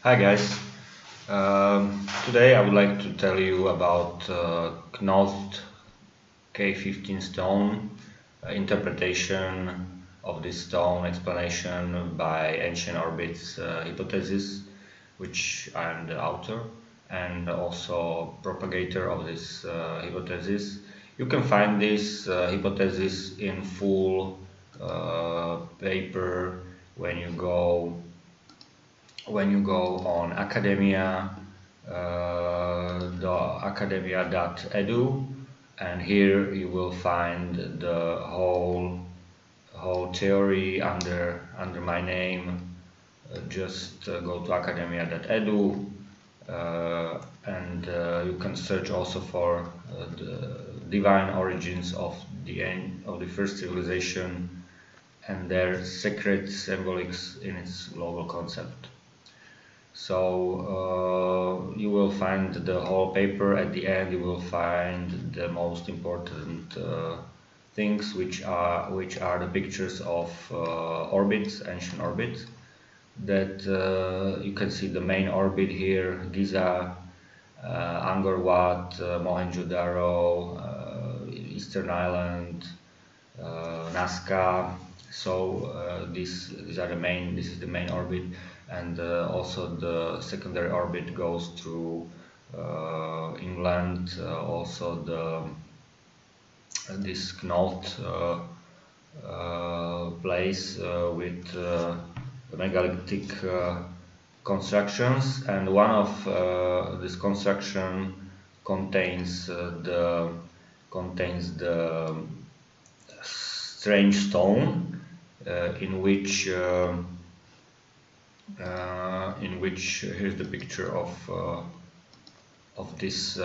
Hi guys. Today I would like to tell you about KNOWTH K15 stone, interpretation of this stone, explanation by ancient orbits hypothesis, which I am the author and also propagator of this hypothesis. You can find this hypothesis in full paper when you go on academia, the academia.edu, and here you will find the whole theory under my name. Just go to academia.edu, and you can search also for the divine origins of the first civilization and their secret symbolics in its global concept. So you will find the whole paper. At the end you will find the most important things, which are the pictures of orbits, ancient orbits, that you can see the main orbit here: Giza, Angkor Wat, Mohenjo-daro, Eastern Island, Nazca. So these are the main. This is the main orbit, and also the secondary orbit goes through England. Also this Knowth place with megalithic constructions, and one of this construction contains the strange stone in which here's the picture of this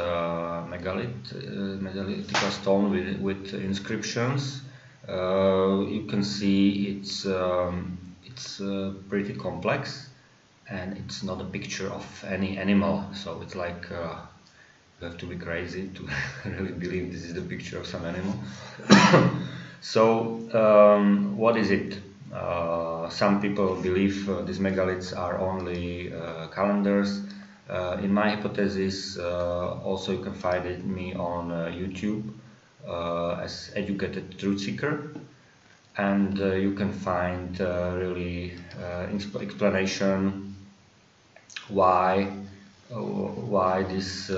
megalithic stone with inscriptions. You can see it's pretty complex, and it's not a picture of any animal, so it's like you have to be crazy to really believe this is the picture of some animal. So what is it? Some people believe these megaliths are only calendars. In my hypothesis, also you can find me on YouTube as Educated Truth Seeker, and you can find really explanation why these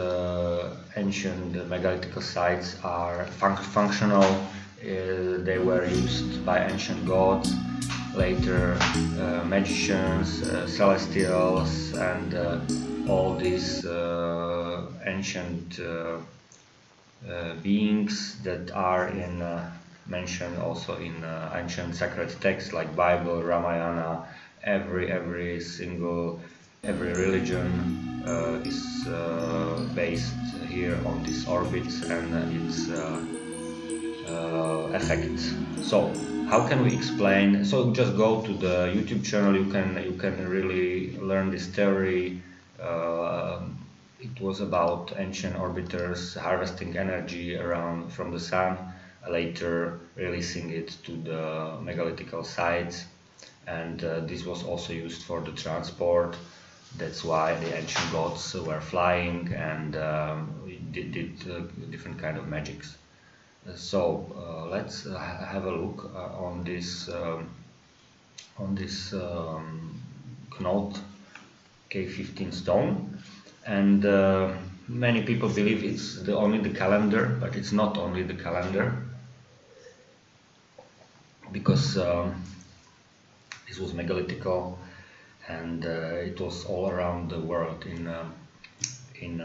ancient megalithic sites are functional. They were used by ancient gods, later magicians, celestials, and all these ancient beings that are mentioned also in ancient sacred texts like Bible, Ramayana. Every religion is based here on these orbits and its effect. So how can we explain? So just go to the YouTube channel. You can really learn this theory. It was about ancient orbiters harvesting energy around from the sun, later releasing it to the megalithical sites, and this was also used for the transport. That's why the ancient gods were flying and did different kind of magics. So let's have a look on this Knowth K15 stone, and many people believe it's only the calendar, but it's not only the calendar, because this was megalithical, and it was all around the world. In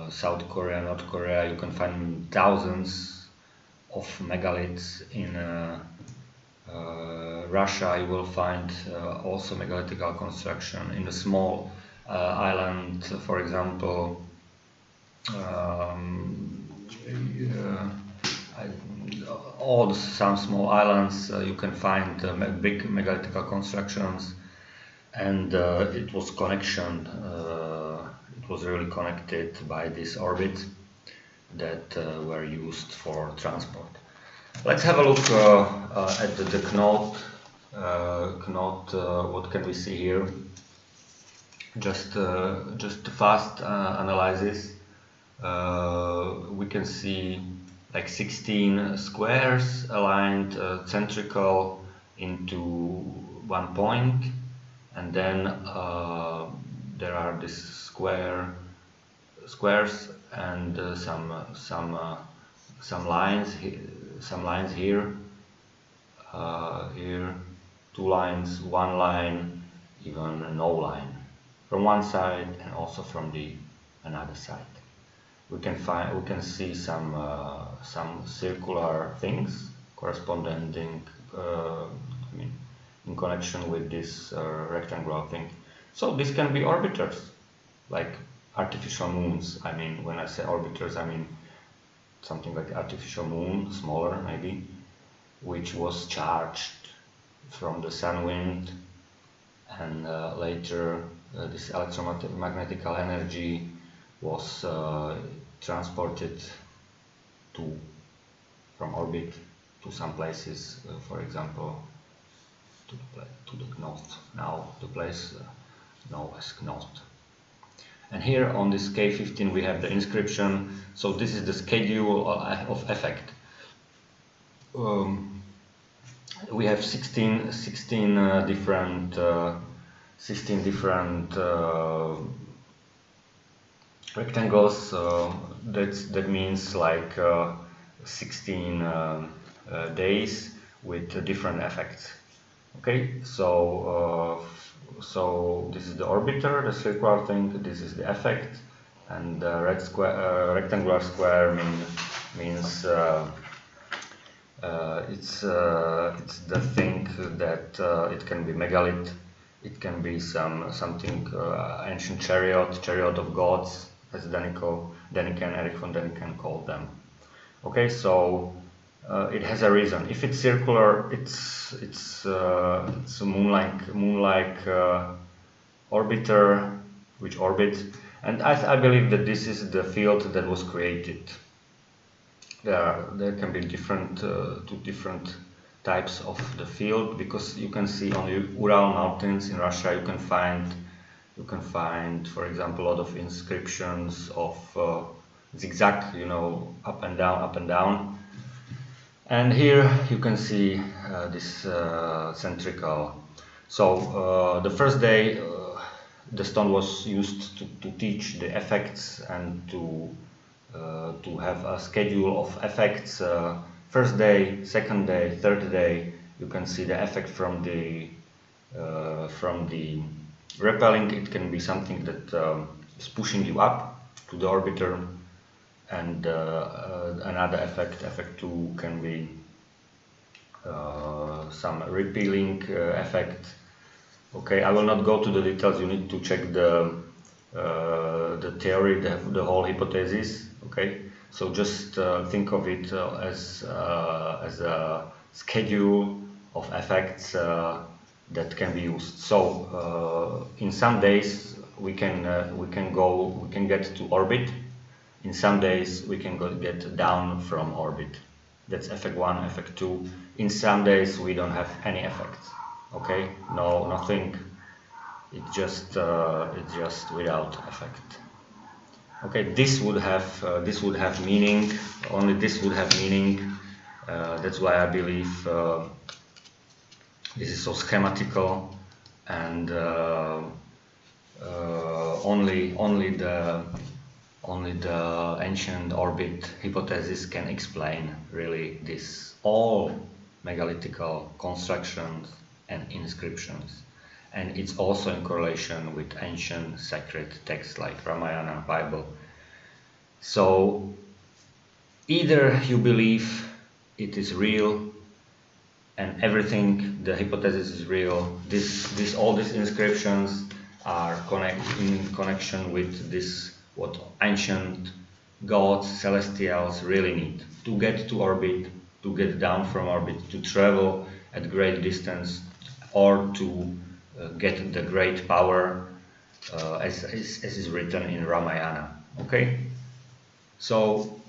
South Korea, North Korea, you can find thousands of megaliths. In Russia, you will find also megalithical construction. In a small island, for example, some small islands, you can find big megalithical constructions, and it was really connected by this orbit that were used for transport. Let's have a look at the Knowth. What can we see here? just fast analysis. We can see like 16 squares aligned centrical into one point, and then there are these squares and some lines here, here 2 lines, 1 line, even no line from one side and also from the another side. We can see some circular things corresponding I mean, in connection with this rectangular thing. So this can be orbiters, like artificial moons. I mean, when I say orbiters, I mean something like artificial moon, smaller maybe, which was charged from the sun wind, and later this electromagnetic energy was transported from orbit to some places, for example to the KNOWTH, now the place known as KNOWTH. And here on this K15 we have the inscription. So this is the schedule of effect. We have 16 different rectangles. That means like 16 days with different effects. Okay, so this is the orbiter, the circular thing. This is the effect, and the rectangular square means it's the thing that it can be megalith, it can be something ancient chariot of gods, as Erich von Däniken called them. Okay, so it has a reason. If it's circular, it's a moon-like orbiter which orbits, and I believe that this is the field that was created. There can be two different types of the field, because you can see on the Ural mountains in Russia you can find, for example, a lot of inscriptions of zigzag, you know, up and down. And here you can see this centrical. So the first day the stone was used to teach the effects and to have a schedule of effects. First day, second day, third day, you can see the effect from the repelling. It can be something that is pushing you up to the orbiter, and another effect 2, can be some repelling effect. Okay, I will not go to the details. You need to check the theory, the whole hypothesis. Okay, so just think of it as a schedule of effects that can be used. So in some days we can get to orbit. In some days we can get down from orbit. That's effect 1, effect 2. In some days we don't have any effects. Okay, nothing. It's just without effect. Okay, this would have meaning. Only this would have meaning. That's why I believe this is so schematical, and only the ancient orbit hypothesis can explain really this all megalithical constructions and inscriptions. And it's also in correlation with ancient sacred texts like Ramayana, Bible. So either you believe it is real and everything, the hypothesis is real, all these inscriptions are in connection with this, what ancient gods, celestials really need to get to orbit, to get down from orbit, to travel at great distance, or to get the great power, as is written in Ramayana. Okay, so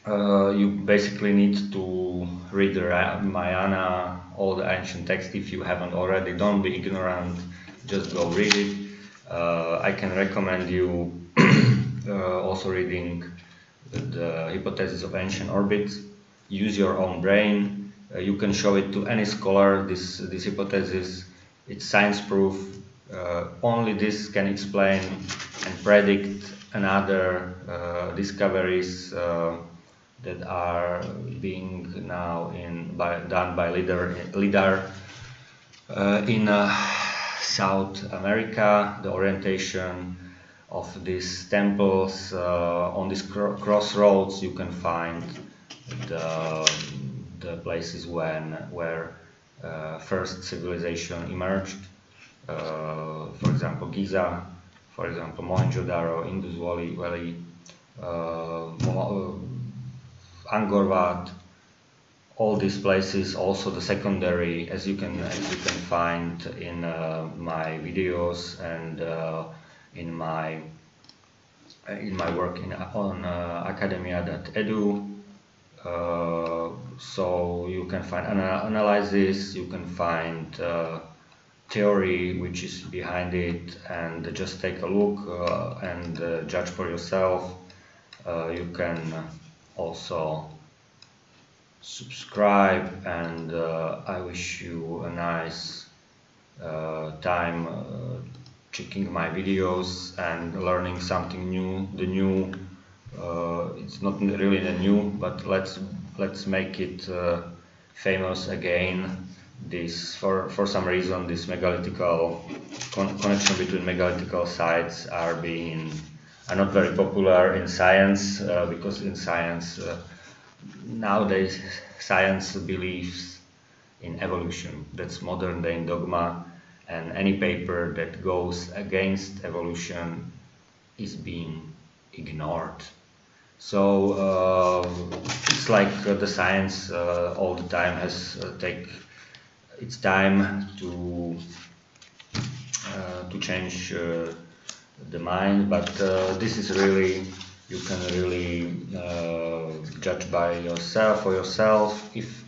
you basically need to read the Ramayana, all the ancient texts, if you haven't already. Don't be ignorant, just go read it. I can recommend you also reading the hypothesis of ancient orbits. Use your own brain. You can show it to any scholar. This hypothesis, it's science proof. Only this can explain and predict another discoveries that are being now done by LIDAR in South America. The orientation of these temples on these crossroads, you can find the places where first civilization emerged. For example, Giza, for example, Mohenjo-daro, Indus Valley, Angkor Wat. All these places, also the secondary, as you can find in my videos and in my work on academia.edu. So you can find analysis, you can find theory which is behind it, and just take a look and judge for yourself. You can also subscribe, and I wish you a nice time checking my videos and learning something new. The new, it's not really the new, but let's make it famous again. This for some reason this megalithal connection between megalithal sites are not very popular in science, because in science nowadays science believes in evolution. That's modern day dogma, and any paper that goes against evolution is being ignored. So it's like the science all the time has take its time to change the mind, but this is really, you can really judge by yourself for yourself if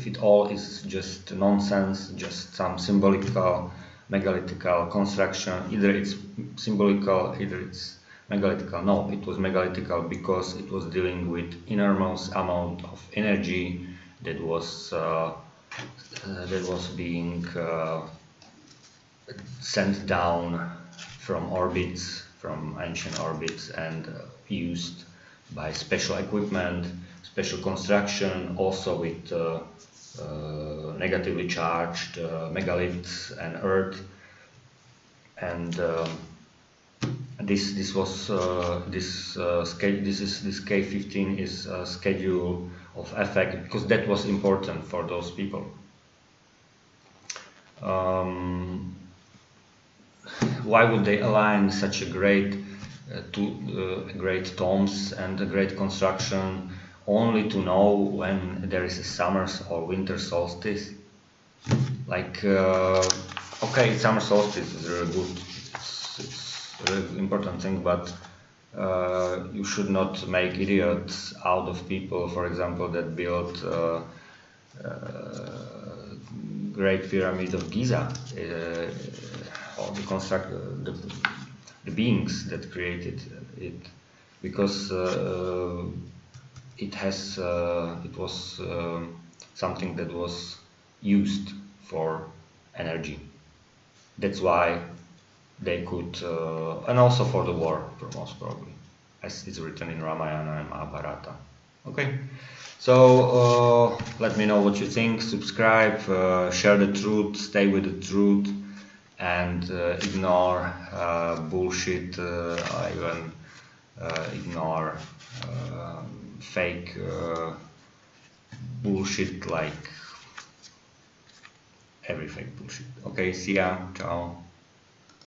it all is just nonsense, just some symbolical megalithical construction. Either it's symbolical, either it's megalithical. No, it was megalithical because it was dealing with enormous amount of energy that was being sent down from orbits, from ancient orbits, and used by special equipment, special construction, also with negatively charged megaliths and earth. And this K15 is a schedule of effect, because that was important for those people. Why would they align such a great tombs and a great construction only to know when there is a summer or winter solstice? Like, okay, summer solstice is really good, it's a really important thing, but you should not make idiots out of people, for example, that built Great Pyramid of Giza, or the beings that created it, because it was something that was used for energy. That's why they could, and also for the war, most probably, as it's written in Ramayana and Mahabharata. Okay, so let me know what you think. Subscribe, share the truth, stay with the truth, and ignore bullshit. Even ignore fake bullshit, like every fake bullshit. Okay, see ya, ciao.